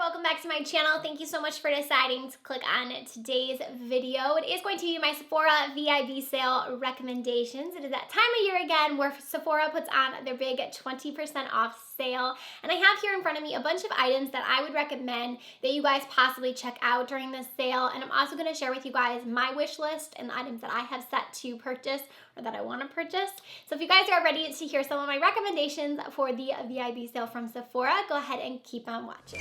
welcome back to my channel. Thank you so much for deciding to click on today's video. It is going to be my Sephora VIB sale recommendations. It is that time of year again where Sephora puts on their big 20% off sale. And I have here in front of me a bunch of items that I would recommend that you guys possibly check out during this sale. And I'm also going to share with you guys my wish list and the items that I have set to purchase or that I want to purchase. So if you guys are ready to hear some of my recommendations for the VIB sale from Sephora, go ahead and keep on watching.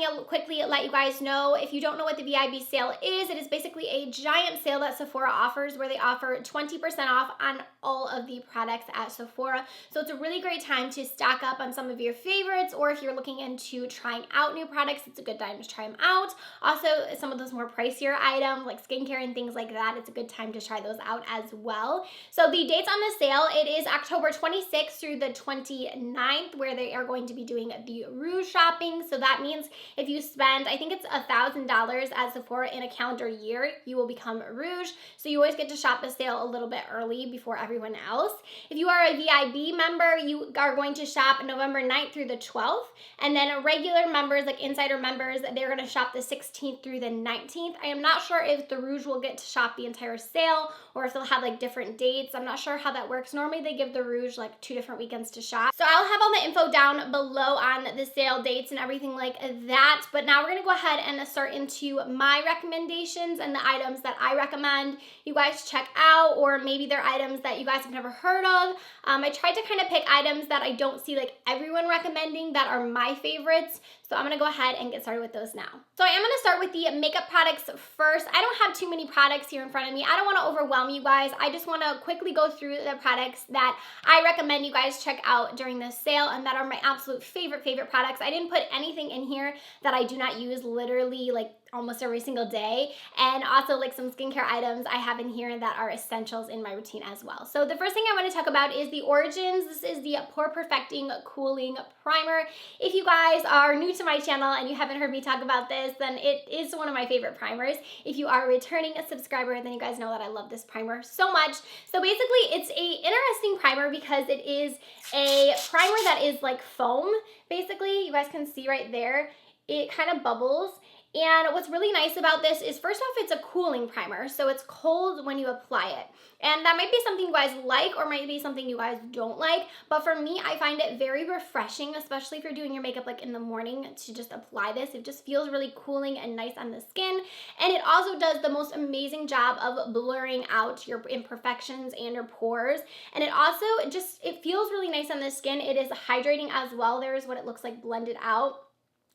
I'll quickly let you guys know, if you don't know what the VIB sale is, it is basically a giant sale that Sephora offers where they offer 20% off on all of the products at Sephora. So it's a really great time to stock up on some of your favorites, or if you're looking into trying out new products, it's a good time to try them out. Also, some of those more pricier items like skincare and things like that, it's a good time to try those out as well. So the dates on the sale, it is October 26th through the 29th where they are going to be doing the Rouge shopping. So that means if you spend, I think it's $1,000 at Sephora in a calendar year, you will become Rouge. So you always get to shop the sale a little bit early before everyone else. If you are a VIB member, you are going to shop November 9th through the 12th. And then regular members, like insider members, they're going to shop the 16th through the 19th. I am not sure if the Rouge will get to shop the entire sale or if they'll have like different dates. I'm not sure how that works. Normally they give the Rouge like 2 different weekends to shop. So I'll have all the info down below on the sale dates and everything like that. But now we're going to go ahead and start into my recommendations and the items that I recommend you guys check out, or maybe they're items that you guys have never heard of. I tried to kind of pick items that I don't see like everyone recommending that are my favorites. So I'm going to go ahead and get started with those now. So I am going to start with the makeup products first. I don't have too many products here in front of me. I don't want to overwhelm you guys. I just want to quickly go through the products that I recommend you guys check out during this sale and that are my absolute favorite products. I didn't put anything in here that I do not use literally like almost every single day, and also like some skincare items I have in here that are essentials in my routine as well. So the first thing I want to talk about is the Origins. This is the Pore Perfecting Cooling Primer. If you guys are new to my channel and you haven't heard me talk about this, then it is one of my favorite primers. If you are returning a subscriber, then you guys know that I love this primer so much. So basically it's a interesting primer because it is a primer that is like foam. Basically, you guys can see right there, it kind of bubbles. And what's really nice about this is, first off, it's a cooling primer, so it's cold when you apply it. And that might be something you guys like or might be something you guys don't like, but for me, I find it very refreshing, especially if you're doing your makeup like in the morning, to just apply this. It just feels really cooling and nice on the skin, and it also does the most amazing job of blurring out your imperfections and your pores, and it also it feels really nice on the skin. It is hydrating as well. There is what it looks like blended out.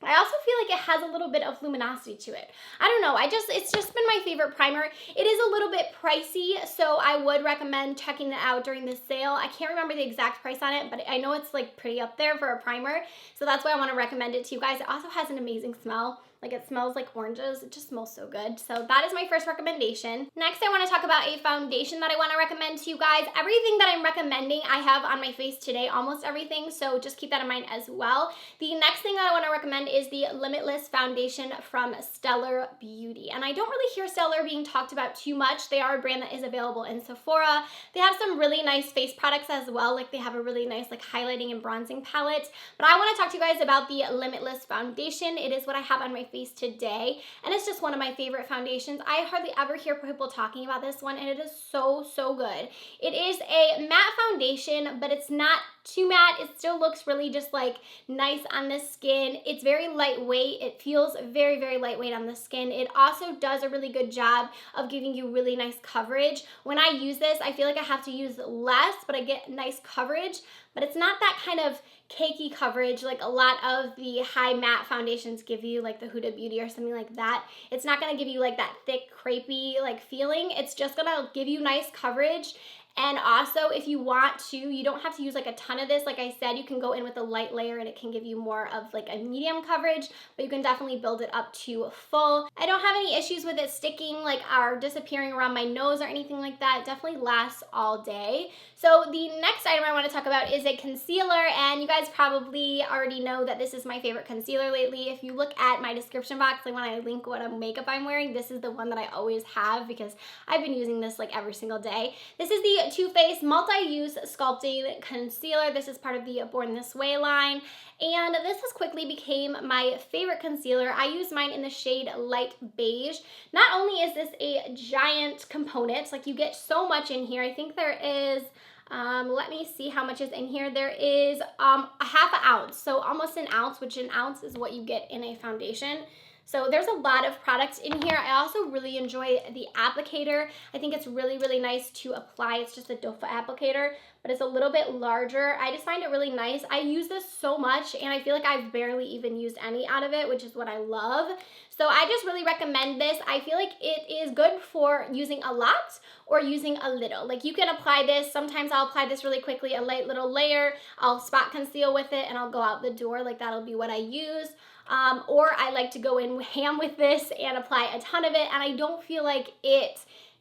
I also feel like it has a little bit of luminosity to it. I don't know, it's just been my favorite primer. It is a little bit pricey, so I would recommend checking it out during this sale. I can't remember the exact price on it, but I know it's like pretty up there for a primer, so that's why I want to recommend it to you guys. It also has an amazing smell. Like, it smells like oranges. It just smells so good. So that is my first recommendation. Next, I want to talk about a foundation that I want to recommend to you guys. Everything that I'm recommending, I have on my face today, almost everything. So just keep that in mind as well. The next thing that I want to recommend is the Limitless Foundation from Stellar Beauty. And I don't really hear Stellar being talked about too much. They are a brand that is available in Sephora. They have some really nice face products as well. Like, they have a really nice like highlighting and bronzing palette. But I want to talk to you guys about the Limitless Foundation. It is what I have on my face today, and it's just one of my favorite foundations. I hardly ever hear people talking about this one, and it is so good. It is a matte foundation, but it's not too matte. It still looks really just like nice on the skin. It's very lightweight. It feels very lightweight on the skin. It also does a really good job of giving you really nice coverage. When I use this, I feel like I have to use less, but I get nice coverage. But it's not that kind of cakey coverage like a lot of the high matte foundations give you, like the Huda Beauty or something like that. It's not going to give you like that thick, crepey like feeling. It's just going to give you nice coverage, And also, if you want to, you don't have to use like a ton of this. Like I said, you can go in with a light layer and it can give you more of like a medium coverage, but you can definitely build it up to full. I don't have any issues with it sticking like or disappearing around my nose or anything like that. It definitely lasts all day. So the next item I want to talk about is a concealer, and you guys probably already know that this is my favorite concealer lately. If you look at my description box, like when I link what makeup I'm wearing, this is the one that I always have because I've been using this like every single day. This is the Too Faced Multi-Use Sculpting Concealer. This is part of the Born This Way line, and this has quickly became my favorite concealer. I use mine in the shade Light Beige. Not only is this a giant component, like you get so much in here. I think there is let me see how much is in here. There is a half an ounce, so almost an ounce, which an ounce is what you get in a foundation. So there's a lot of products in here. I also really enjoy the applicator. I think it's really, really nice to apply. It's just a doe foot applicator, but it's a little bit larger. I just find it really nice. I use this so much, and I feel like I've barely even used any out of it, which is what I love. So I just really recommend this. I feel like it is good for using a lot or using a little. Like you can apply this. Sometimes I'll apply this really quickly, a light little layer. I'll spot conceal with it and I'll go out the door. Like that'll be what I use. Or I like to go in ham with this and apply a ton of it, and I don't feel like it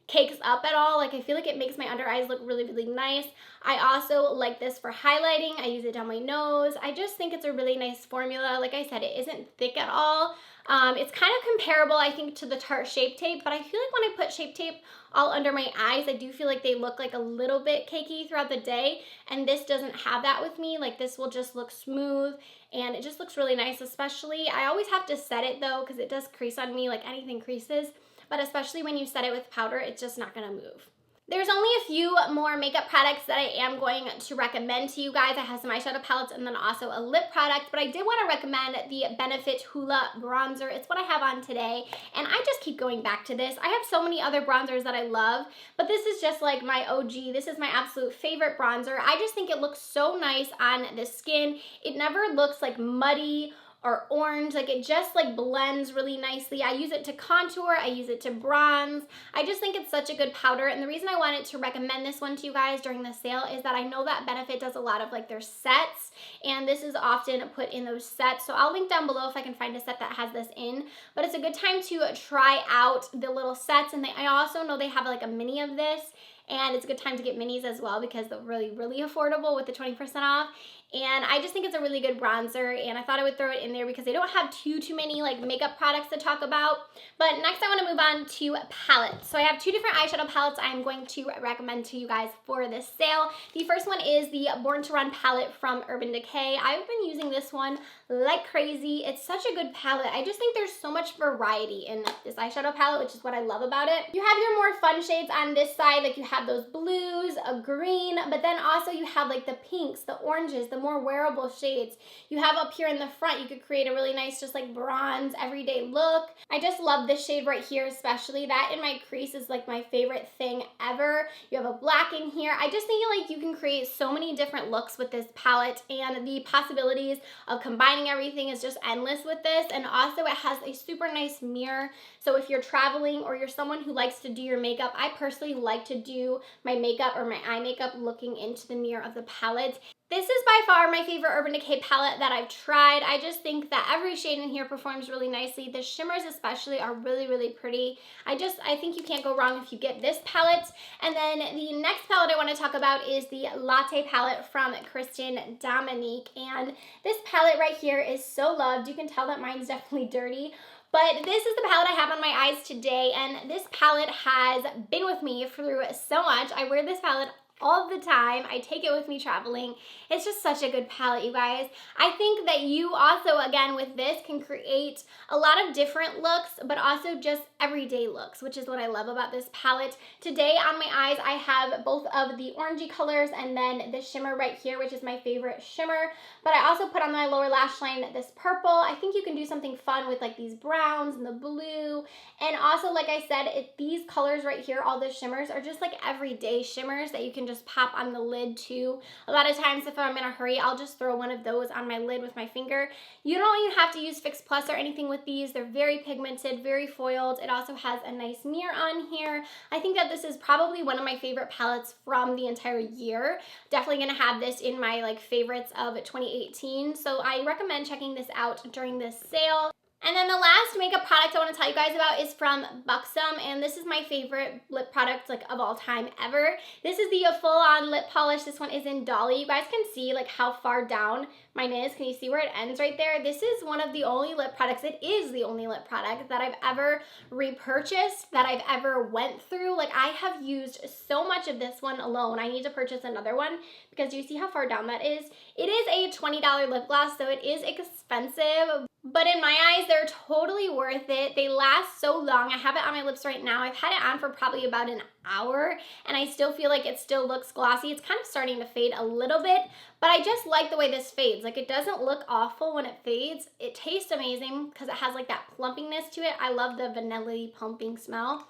cakes up at all. Like I feel like it makes my under eyes look really, really nice. I also like this for highlighting. I use it down my nose. I just think it's a really nice formula. Like I said, it isn't thick at all. It's kind of comparable, I think, to the Tarte Shape Tape, but I feel like when I put Shape Tape all under my eyes, I do feel like they look like a little bit cakey throughout the day, and this doesn't have that with me. Like this will just look smooth, and it just looks really nice. Especially, I always have to set it though, because it does crease on me, like anything creases, but especially when you set it with powder, it's just not gonna move. There's only a few more makeup products that I am going to recommend to you guys. I have some eyeshadow palettes and then also a lip product, but I did want to recommend the Benefit Hoola Bronzer. It's what I have on today, and I just keep going back to this. I have so many other bronzers that I love, but this is just like my OG. This is my absolute favorite bronzer. I just think it looks so nice on the skin. It never looks like muddy or orange. Like it just like blends really nicely. I use it to contour, I use it to bronze. I just think it's such a good powder, and the reason I wanted to recommend this one to you guys during the sale is that I know that Benefit does a lot of like their sets, and this is often put in those sets. So I'll link down below if I can find a set that has this in, but it's a good time to try out the little sets, and I also know they have like a mini of this, and it's a good time to get minis as well because they're really, really affordable with the 20% off. And I just think it's a really good bronzer, and I thought I would throw it in there because they don't have too many like makeup products to talk about. But next I want to move on to palettes. So I have two different eyeshadow palettes I'm going to recommend to you guys for this sale. The first one is the Born to Run palette from Urban Decay. I've been using this one like crazy. It's such a good palette. I just think there's so much variety in this eyeshadow palette, which is what I love about it. You have your more fun shades on this side, like you have those blues, a green, but then also you have like the pinks, the oranges, the more wearable shades. You have up here in the front, you could create a really nice just like bronze everyday look. I just love this shade right here, especially. That in my crease is like my favorite thing ever. You have a black in here. I just think like you can create so many different looks with this palette, and the possibilities of combining everything is just endless with this. And also it has a super nice mirror, so if you're traveling or you're someone who likes to do your makeup, I personally like to do my makeup or my eye makeup looking into the mirror of the palette. This is by far my favorite Urban Decay palette that I've tried. I just think that every shade in here performs really nicely. The shimmers especially are really, really pretty. I think you can't go wrong if you get this palette. And then the next palette I want to talk about is the Latte palette from Kristen Dominique. And this palette right here is so loved. You can tell that mine's definitely dirty. But this is the palette I have on my eyes today, and this palette has been with me through so much. I wear this palette all the time. I take it with me traveling. It's just such a good palette, you guys. I think that you also, again, with this can create a lot of different looks, but also just everyday looks, which is what I love about this palette. Today on my eyes, I have both of the orangey colors and then the shimmer right here, which is my favorite shimmer. But I also put on my lower lash line this purple. I think you can do something fun with like these browns and the blue. And also, like I said, these colors right here, all the shimmers are just like everyday shimmers that you can just just pop on the lid too. A lot of times if I'm in a hurry, I'll just throw one of those on my lid with my finger. You don't even have to use Fix Plus or anything with these. They're very pigmented, very foiled. It also has a nice mirror on here. I think that this is probably one of my favorite palettes from the entire year. Definitely gonna have this in my like favorites of 2018. So I recommend checking this out during this sale. And then the last makeup product I want to tell you guys about is from Buxom, and this is my favorite lip product like of all time ever. This is the full-on lip polish. This one is in Dolly. You guys can see like how far down mine is. Can you see where it ends right there? This is one of the only lip products, it is the only lip product that I've ever repurchased, that I've ever went through. Like I have used so much of this one alone. I need to purchase another one because you see how far down that is? It is a $20 lip gloss, so it is expensive. But in my eyes, they're totally worth it. They last so long. I have it on my lips right now. I've had it on for probably about an hour, and I still feel like it still looks glossy. It's kind of starting to fade a little bit, but I just like the way this fades. Like it doesn't look awful when it fades. It tastes amazing because it has like that plumpiness to it. I love the vanilla plumping smell.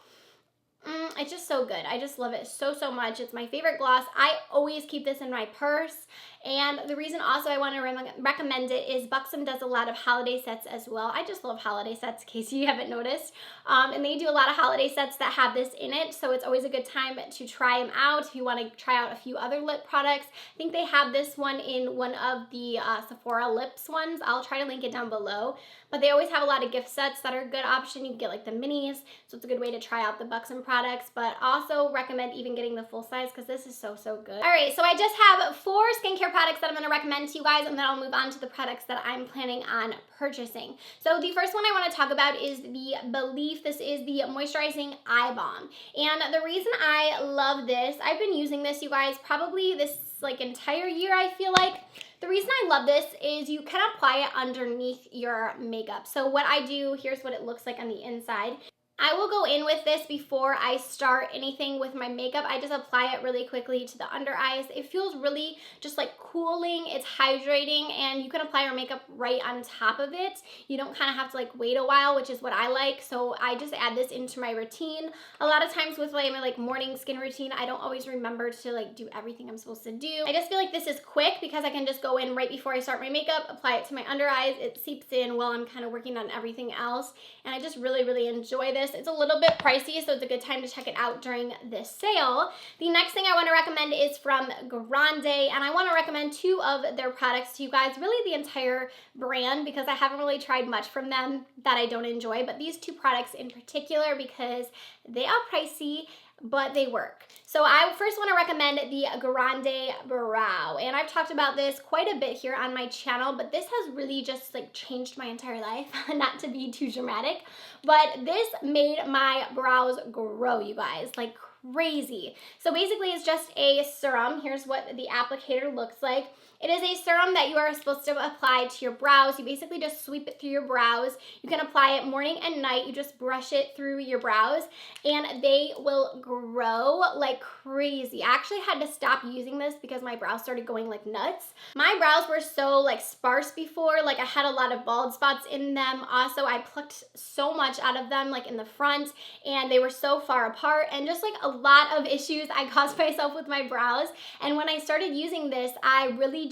It's just so good. I just love it so, so much. It's my favorite gloss. I always keep this in my purse. And the reason also I want to recommend it is Buxom does a lot of holiday sets as well. I just love holiday sets in case you haven't noticed. And they do a lot of holiday sets that have this in it. So it's always a good time to try them out if you want to try out a few other lip products. I think they have this one in one of the Sephora Lips ones. I'll try to link it down below. But they always have a lot of gift sets that are a good option. You can get like the minis. So it's a good way to try out the Buxom products. But also recommend even getting the full size because this is so, so good. All right, so I just have 4 skincare products that I'm going to recommend to you guys, and then I'll move on to the products that I'm planning on purchasing. So the first one I want to talk about is the Belif. This is the Moisturizing Eye Balm. And the reason I love this, I've been using this, you guys, probably this like entire year, I feel like. The reason I love this is you can apply it underneath your makeup. So what I do, here's what it looks like on the inside. I will go in with this before I start anything with my makeup. I just apply it really quickly to the under eyes. It feels really just like cooling, it's hydrating, and you can apply your makeup right on top of it. You don't kind of have to like wait a while, which is what I like. So I just add this into my routine. A lot of times with my like morning skin routine, I don't always remember to like do everything I'm supposed to do. I just feel like this is quick because I can just go in right before I start my makeup, apply it to my under eyes. It seeps in while I'm kind of working on everything else. And I just really, really enjoy this. It's a little bit pricey, so it's a good time to check it out during this sale. The next thing I want to recommend is from Grande, and I want to recommend 2 of their products to you guys, really the entire brand, because I haven't really tried much from them that I don't enjoy, but these 2 products in particular because they are pricey, but they work. So I first want to recommend the Grande Brow, and I've talked about this quite a bit here on my channel, but this has really just like changed my entire life, not to be too dramatic, but this made my brows grow, you guys, like crazy. So basically it's just a serum. Here's what the applicator looks like. It is a serum that you are supposed to apply to your brows. You basically just sweep it through your brows. You can apply it morning and night. You just brush it through your brows and they will grow like crazy. I actually had to stop using this because my brows started going like nuts. My brows were so like sparse before, like I had a lot of bald spots in them. Also, I plucked so much out of them like in the front, and they were so far apart, and just like a lot of issues I caused myself with my brows. And when I started using this, I really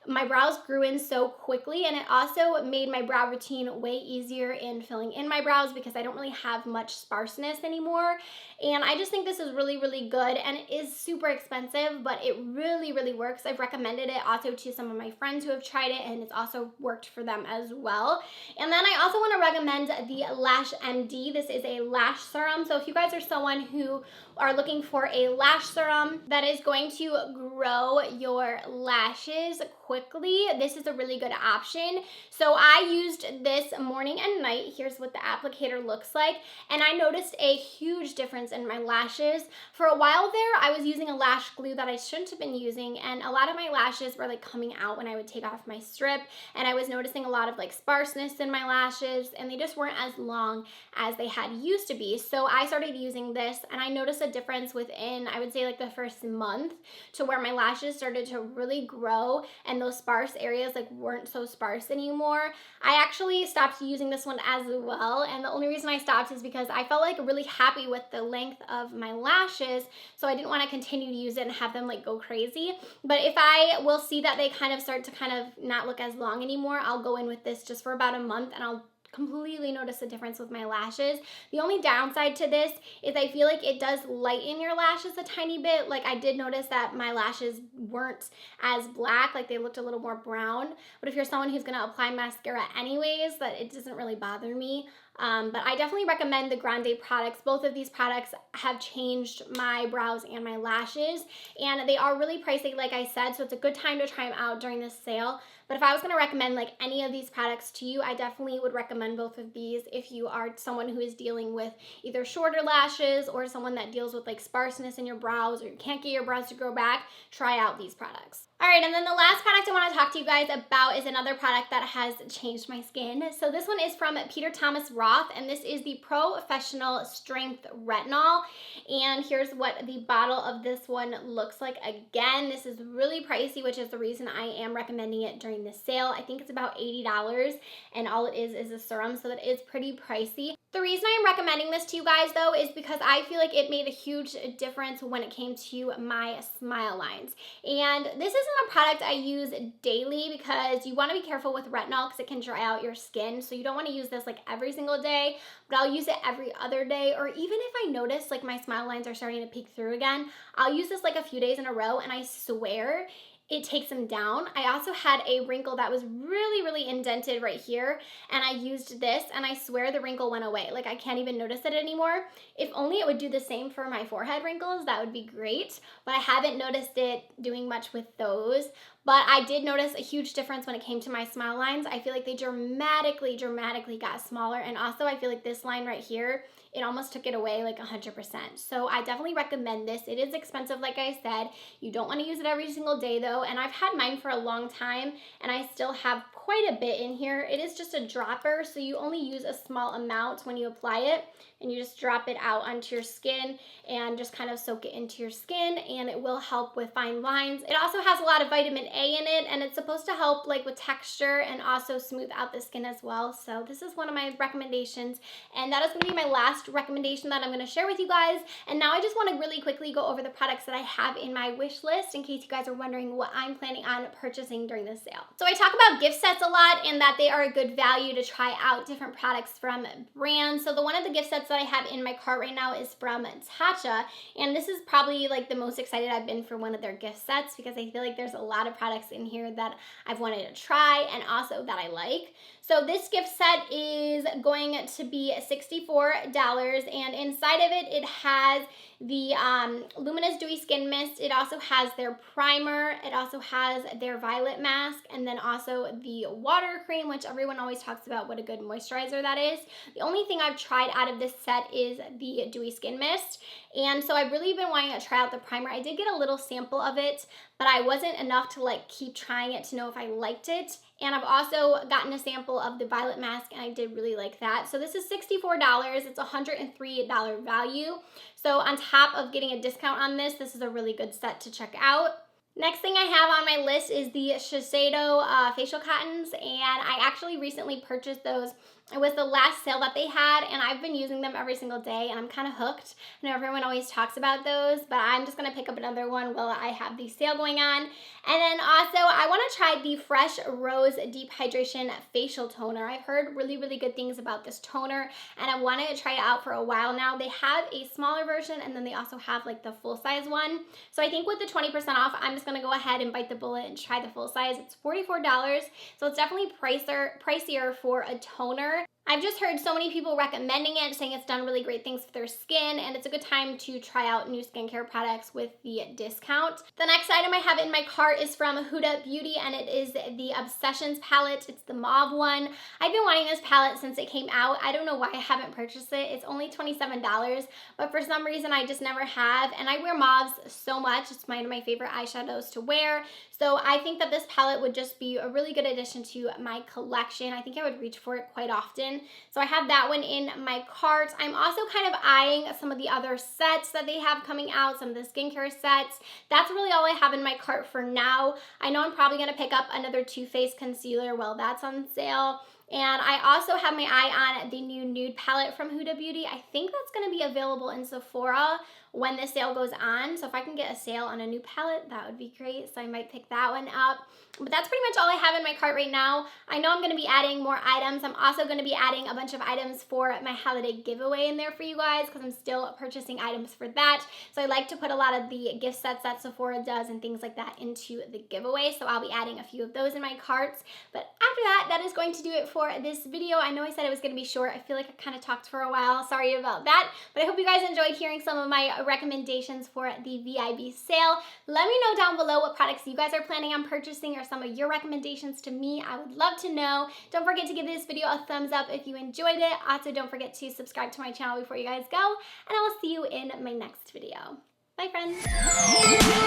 my brows grew in so quickly, and it also made my brow routine way easier in filling in my brows because I don't really have much sparseness anymore. And I just think this is really, really good, and it is super expensive, but it really, really works. I've recommended it also to some of my friends who have tried it, and it's also worked for them as well. And then I also want to recommend the Lash MD. This is a lash serum. So if you guys are someone who are looking for a lash serum that is going to grow your lashes quickly, this is a really good option. So I used this morning and night. Here's what the applicator looks like, and I noticed a huge difference in my lashes. For a while there, I was using a lash glue that I shouldn't have been using, and a lot of my lashes were like coming out when I would take off my strip, and I was noticing a lot of like sparseness in my lashes, and they just weren't as long as they had used to be. So I started using this, and I noticed a difference within, I would say, like the first month, to where my lashes started to really grow, and and those sparse areas like weren't so sparse anymore. I actually stopped using this one as well, and the only reason I stopped is because I felt like really happy with the length of my lashes, so I didn't want to continue to use it and have them like go crazy. But if I will see that they kind of start to kind of not look as long anymore, I'll go in with this just for about a month and I'll completely notice a difference with my lashes. The only downside to this is I feel like it does lighten your lashes a tiny bit. Like I did notice that my lashes weren't as black, like they looked a little more brown. But if you're someone who's gonna apply mascara anyways, that it doesn't really bother me. But I definitely recommend the Grande products. Both of these products have changed my brows and my lashes, and they are really pricey, like I said, so it's a good time to try them out during this sale. But if I was going to recommend like any of these products to you, I definitely would recommend both of these if you are someone who is dealing with either shorter lashes or someone that deals with like sparseness in your brows, or you can't get your brows to grow back. Try out these products. All right, and then the last product I want to talk to you guys about is another product that has changed my skin. So this one is from Peter Thomas Roth, and this is the Professional Strength Retinol. And here's what the bottle of this one looks like. Again, this is really pricey, which is the reason I am recommending it during this sale. I think it's about $80, and all it is a serum, so that is pretty pricey. The reason I'm recommending this to you guys though is because I feel like it made a huge difference when it came to my smile lines. And this isn't a product I use daily because you want to be careful with retinol because it can dry out your skin. So you don't want to use this like every single day, but I'll use it every other day. Or even if I notice like my smile lines are starting to peek through again, I'll use this like a few days in a row, and I swear it takes them down. I also had a wrinkle that was really indented right here, and I used this, and I swear the wrinkle went away. Like I can't even notice it anymore. If only it would do the same for my forehead wrinkles, that would be great, but I haven't noticed it doing much with those. But I did notice a huge difference when it came to my smile lines. I feel like they dramatically got smaller, and also I feel like this line right here, it almost took it away like 100%. So I definitely recommend this. It is expensive, like I said. You don't want to use it every single day though, and I've had mine for a long time, and I still have quite a bit in here. It is just a dropper, so you only use a small amount when you apply it, and you just drop it out onto your skin and just kind of soak it into your skin, and it will help with fine lines. It also has a lot of vitamin A in it, and it's supposed to help like with texture and also smooth out the skin as well. So this is one of my recommendations, and that is going to be my last recommendation that I'm going to share with you guys. And now I just want to really quickly go over the products that I have in my wish list in case you guys are wondering what I'm planning on purchasing during this sale. So I talk about gift sets a lot and that they are a good value to try out different products from brands. So one of the gift sets that I have in my cart right now is from Tatcha, and this is probably like the most excited I've been for one of their gift sets because I feel like there's a lot of products in here that I've wanted to try and also that I like. So this gift set is going to be $64, and inside of it, it has the Luminous Dewy Skin Mist. It also has their primer. It also has their violet mask, and then also the water cream, which everyone always talks about what a good moisturizer that is. The only thing I've tried out of this set is the Dewy Skin Mist, and so I've really been wanting to try out the primer. I did get a little sample of it, but I wasn't enough to like keep trying it to know if I liked it. And I've also gotten a sample of the violet mask, and I did really like that. So this is $64. It's a $103 value. So on top of getting a discount on this, this is a really good set to check out. Next thing I have on my list is the Shiseido facial cottons, and I actually recently purchased those. It was the last sale that they had, and I've been using them every single day, and I'm kind of hooked. I know everyone always talks about those, but I'm just going to pick up another one while I have the sale going on. And then also, I want to try the Fresh Rose Deep Hydration Facial Toner. I've heard really good things about this toner, and I wanted to try it out for a while now. They have a smaller version, and then they also have like the full-size one. So I think with the 20% off, I'm just going to go ahead and bite the bullet and try the full size. It's $44, so it's definitely pricier for a toner. I've just heard so many people recommending it, saying it's done really great things for their skin, and it's a good time to try out new skincare products with the discount. The next item I have in my cart is from Huda Beauty, and it is the Obsessions palette. It's the mauve one. I've been wanting this palette since it came out. I don't know why I haven't purchased it. It's only $27, but for some reason I just never have, and I wear mauves so much. It's one of my favorite eyeshadows to wear, so I think that this palette would just be a really good addition to my collection. I think I would reach for it quite often. in. So I have that one in my cart. I'm also kind of eyeing some of the other sets that they have coming out, some of the skincare sets. That's really all I have in my cart for now. I know I'm probably going to pick up another Too Faced concealer while that's on sale. And I also have my eye on the new nude palette from Huda Beauty. I think that's going to be available in Sephora when the sale goes on. So if I can get a sale on a new palette, that would be great. So I might pick that one up. But that's pretty much all I have in my cart right now. I know I'm going to be adding more items. I'm also going to be adding a bunch of items for my holiday giveaway in there for you guys because I'm still purchasing items for that. So I like to put a lot of the gift sets that Sephora does and things like that into the giveaway. So I'll be adding a few of those in my carts. But after that, that is going to do it for this video. I know I said it was going to be short. I feel like I kind of talked for a while. Sorry about that. But I hope you guys enjoyed hearing some of my recommendations for the VIB sale. Let me know down below what products you guys are planning on purchasing or some of your recommendations to me. I would love to know. Don't forget to give this video a thumbs up if you enjoyed it. Also, don't forget to subscribe to my channel before you guys go, and I will see you in my next video. Bye, friends.